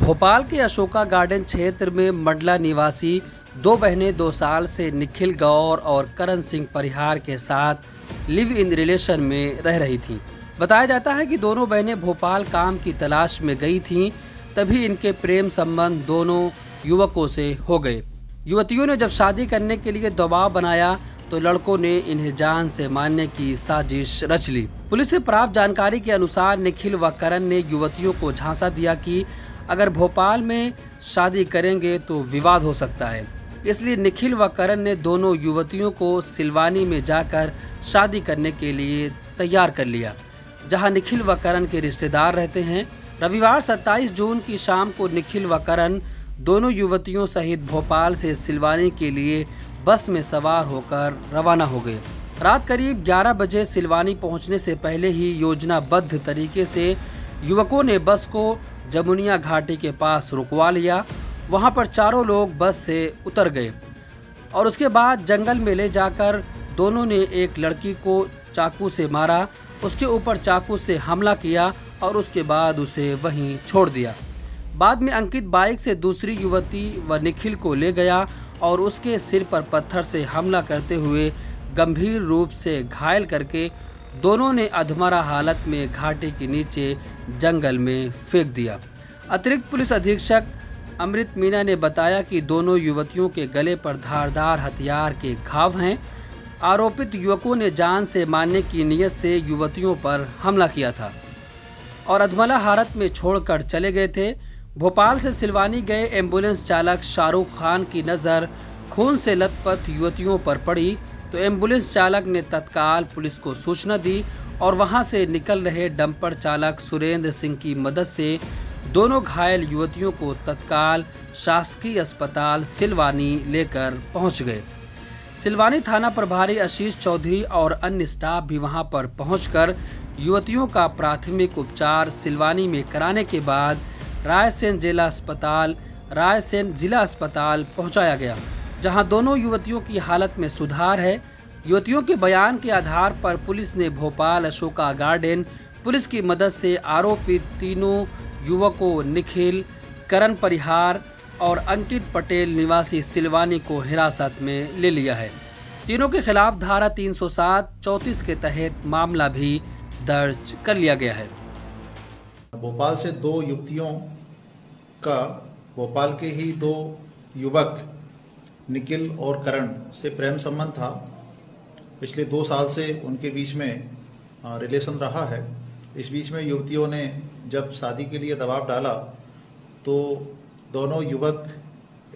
भोपाल के अशोका गार्डन क्षेत्र में मंडला निवासी दो बहनें 2 साल से निखिल गौर और करण सिंह परिहार के साथ लिव इन रिलेशन में रह रही थीं। बताया जाता है कि दोनों बहनें भोपाल काम की तलाश में गई थीं, तभी इनके प्रेम संबंध दोनों युवकों से हो गए। युवतियों ने जब शादी करने के लिए दबाव बनाया तो लड़कों ने इन्हें जान से मारने की साजिश रच ली। पुलिस से प्राप्त जानकारी के अनुसार निखिल व करण ने युवतियों को झांसा दिया कि अगर भोपाल में शादी करेंगे तो विवाद हो सकता है, इसलिए निखिल व करण ने दोनों युवतियों को सिलवानी में जाकर शादी करने के लिए तैयार कर लिया, जहां निखिल व करण के रिश्तेदार रहते हैं। रविवार 27 जून की शाम को निखिल व करण दोनों युवतियों सहित भोपाल से सिलवानी के लिए बस में सवार होकर रवाना हो गए। रात करीब 11 बजे सिलवानी पहुंचने से पहले ही योजनाबद्ध तरीके से युवकों ने बस को जमुनिया घाटी के पास रुकवा लिया। वहां पर चारों लोग बस से उतर गए और उसके बाद जंगल में ले जाकर दोनों ने एक लड़की को चाकू से मारा, उसके ऊपर चाकू से हमला किया और उसके बाद उसे वहीं छोड़ दिया। बाद में अंकित बाइक से दूसरी युवती व निखिल को ले गया और उसके सिर पर पत्थर से हमला करते हुए गंभीर रूप से घायल करके दोनों ने अधमरा हालत में घाटी के नीचे जंगल में फेंक दिया। अतिरिक्त पुलिस अधीक्षक अमृत मीना ने बताया कि दोनों युवतियों के गले पर धारदार हथियार के घाव हैं। आरोपित युवकों ने जान से मारने की नीयत से युवतियों पर हमला किया था और अधमरा हालत में छोड़कर चले गए थे। भोपाल से सिलवानी गए एम्बुलेंस चालक शाहरुख खान की नज़र खून से लथपथ युवतियों पर पड़ी तो एम्बुलेंस चालक ने तत्काल पुलिस को सूचना दी और वहां से निकल रहे डंपर चालक सुरेंद्र सिंह की मदद से दोनों घायल युवतियों को तत्काल शासकीय अस्पताल सिलवानी लेकर पहुंच गए। सिलवानी थाना प्रभारी आशीष चौधरी और अन्य स्टाफ भी वहां पर पहुंचकर युवतियों का प्राथमिक उपचार सिलवानी में कराने के बाद रायसेन जिला अस्पताल पहुंचाया गया, जहां दोनों युवतियों की हालत में सुधार है। युवतियों के बयान के आधार पर पुलिस ने भोपाल अशोका गार्डन पुलिस की मदद से आरोपित तीनों युवकों निखिल, करण परिहार और अंकित पटेल निवासी सिलवानी को हिरासत में ले लिया है। तीनों के खिलाफ धारा 307-34 के तहत मामला भी दर्ज कर लिया गया है। भोपाल से 2 युवतियों का भोपाल के ही 2 युवक निखिल और करण से प्रेम संबंध था। पिछले 2 साल से उनके बीच में रिलेशन रहा है। इस बीच में युवतियों ने जब शादी के लिए दबाव डाला तो दोनों युवक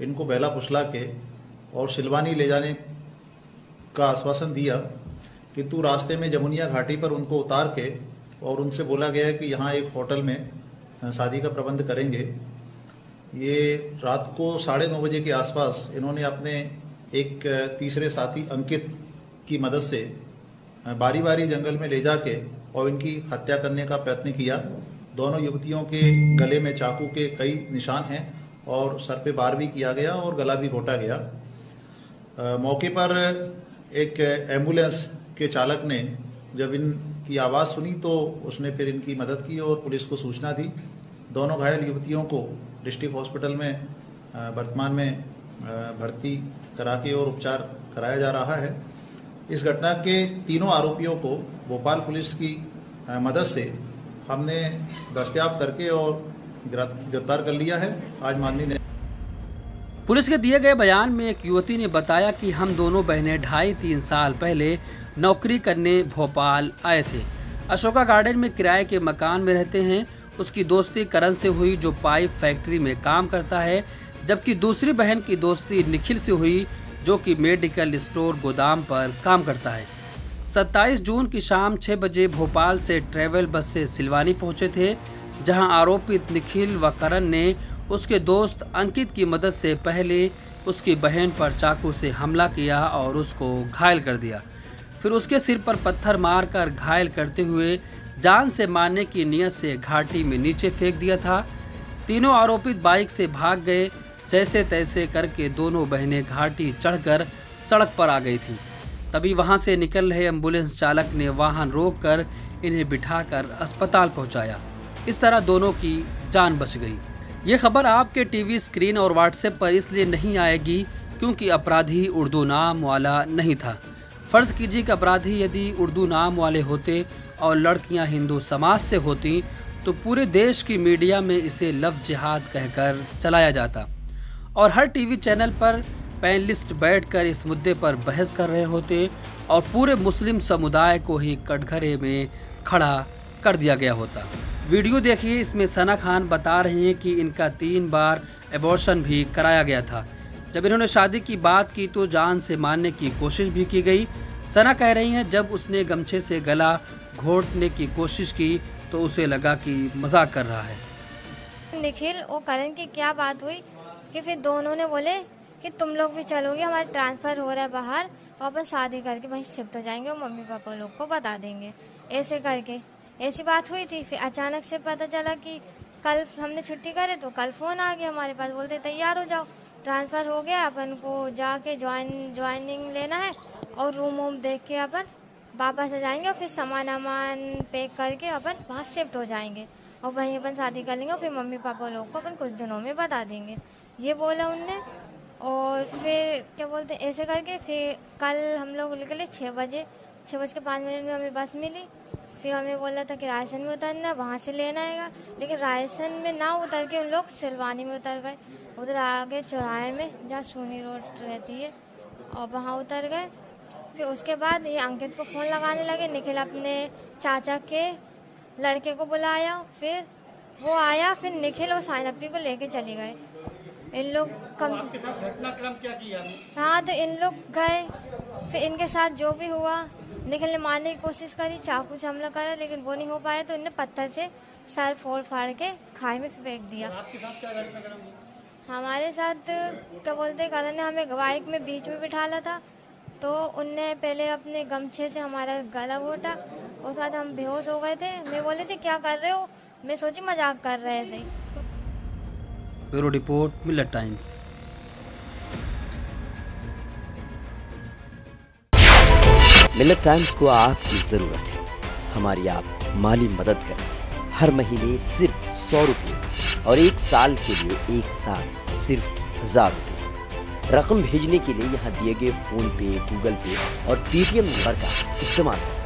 इनको बहला फुसला के और सिलवानी ले जाने का आश्वासन दिया, किंतु रास्ते में जमुनिया घाटी पर उनको उतार के और उनसे बोला गया है कि यहाँ एक होटल में शादी का प्रबंध करेंगे। ये रात को 9:30 बजे के आसपास इन्होंने अपने एक तीसरे साथी अंकित की मदद से बारी बारी जंगल में ले जाके और इनकी हत्या करने का प्रयत्न किया। दोनों युवतियों के गले में चाकू के कई निशान हैं और सर पे वार भी किया गया और गला भी घोटा गया। मौके पर एक एम्बुलेंस के चालक ने जब इनकी आवाज़ सुनी तो उसने फिर इनकी मदद की और पुलिस को सूचना दी। दोनों घायल युवतियों को डिस्ट्रिक्ट हॉस्पिटल में वर्तमान में भर्ती करा के और उपचार कराया जा रहा है। इस घटना के तीनों आरोपियों को भोपाल पुलिस की मदद से हमने दस्तयाब करके और गिरफ्तार कर लिया है। आज माननीय पुलिस के दिए गए बयान में एक युवती ने बताया कि हम दोनों बहनें 2.5-3 साल पहले नौकरी करने भोपाल आए थे। अशोका गार्डन में किराए के मकान में रहते हैं। उसकी दोस्ती करण से हुई जो पाइप फैक्ट्री में काम करता है, जबकि दूसरी बहन की दोस्ती निखिल से हुई जो कि मेडिकल स्टोर गोदाम पर काम करता है। 27 जून की शाम 6 बजे भोपाल से ट्रैवल बस से सिलवानी पहुंचे थे, जहां आरोपित निखिल व करण ने उसके दोस्त अंकित की मदद से पहले उसकी बहन पर चाकू से हमला किया और उसको घायल कर दिया। फिर उसके सिर पर पत्थर मारकर घायल करते हुए जान से मारने की नीयत से घाटी में नीचे फेंक दिया था। तीनों आरोपित बाइक से भाग गए। जैसे तैसे करके दोनों बहनें घाटी चढ़कर सड़क पर आ गई थीं। तभी वहां से निकल रहे एम्बुलेंस चालक ने वाहन रोककर इन्हें बिठाकर अस्पताल पहुंचाया। इस तरह दोनों की जान बच गई। ये खबर आपके टीवी स्क्रीन और व्हाट्सएप पर इसलिए नहीं आएगी क्योंकि अपराधी उर्दू नाम वाला नहीं था। फ़र्ज़ कीजिए कि अपराधी यदि उर्दू नाम वाले होते और लड़कियां हिंदू समाज से होती तो पूरे देश की मीडिया में इसे लव जिहाद कहकर चलाया जाता और हर टीवी चैनल पर पैनलिस्ट बैठकर इस मुद्दे पर बहस कर रहे होते और पूरे मुस्लिम समुदाय को ही कटघरे में खड़ा कर दिया गया होता। वीडियो देखिए, इसमें सना खान बता रही हैं कि इनका 3 बार एबॉर्शन भी कराया गया था। जब इन्होंने शादी की बात की तो जान से मारने की कोशिश भी की गई। सना कह रही हैं जब उसने गमछे से गला घोंटने की कोशिश की तो उसे लगा कि मजाक कर रहा है। निखिल और करण की क्या बात हुई कि फिर दोनों ने बोले कि तुम लोग भी चलोगे, हमारा ट्रांसफ़र हो रहा है बाहर और अपन शादी करके वहीं शिफ्ट हो जाएंगे और मम्मी पापा लोग को बता देंगे। ऐसे करके ऐसी बात हुई थी। फिर अचानक से पता चला कि कल हमने छुट्टी करे तो कल फ़ोन आ गया हमारे पास, बोलते तैयार हो जाओ, ट्रांसफ़र हो गया, अपन को जाके ज्वाइनिंग लेना है और रूम वूम देख के अपन वापस आ जाएंगे और फिर सामान पैक करके अपन वहाँ शिफ्ट हो जाएंगे और वहीं अपन शादी कर लेंगे और फिर मम्मी पापा लोग को अपन कुछ दिनों में बता देंगे, ये बोला उनने। और फिर क्या बोलते ऐसे करके फिर कल हम लोग निकले 6:05 में हमें बस मिली। फिर हमें बोला था कि रायसन में उतरना, वहाँ से लेना आएगा, लेकिन रायसन में ना उतर के उन लोग सिलवानी में उतर गए, उधर आगे चौराहे में जहाँ सोनी रोड रहती है और वहाँ उतर गए। फिर उसके बाद ये अंकित को फ़ोन लगाने लगे। निखिल अपने चाचा के लड़के को बुलाया, फिर वो आया, फिर निखिल और साइनप्पी को लेके चले गए। इन लोग घटनाक्रम क्या किया? हाँ, तो इन लोग गए, फिर इनके साथ जो भी हुआ, निखिल ने मारने की कोशिश करी, चाकू से हमला करा, लेकिन वो नहीं हो पाया तो इनने पत्थर से सर फोड़ फाड़ के खाई में फेंक दिया। आपके साथ क्या घटनाक्रम? हमारे साथ क्या बोलते करण ने हमें बाइक में बीच में बिठाला था, तो उनने पहले अपने गमछे से हमारा गला घोटा, उसके बाद हम बेहोश हो गए थे। मैं बोले थे क्या कर रहे हो, मैं सोची मजाक कर रहे हैं ऐसे ही। ब्यूरो रिपोर्ट, मिलत टाइम्स। मिलत टाइम्स को आपकी ज़रूरत है, हमारी आप माली मदद करें। हर महीने सिर्फ 100 रुपये और 1 साल के लिए एक साथ सिर्फ 1000 रुपये। रकम भेजने के लिए यहाँ दिए गए फ़ोन पे, गूगल पे और पेटीएम नंबर का इस्तेमाल कर सकते हैं।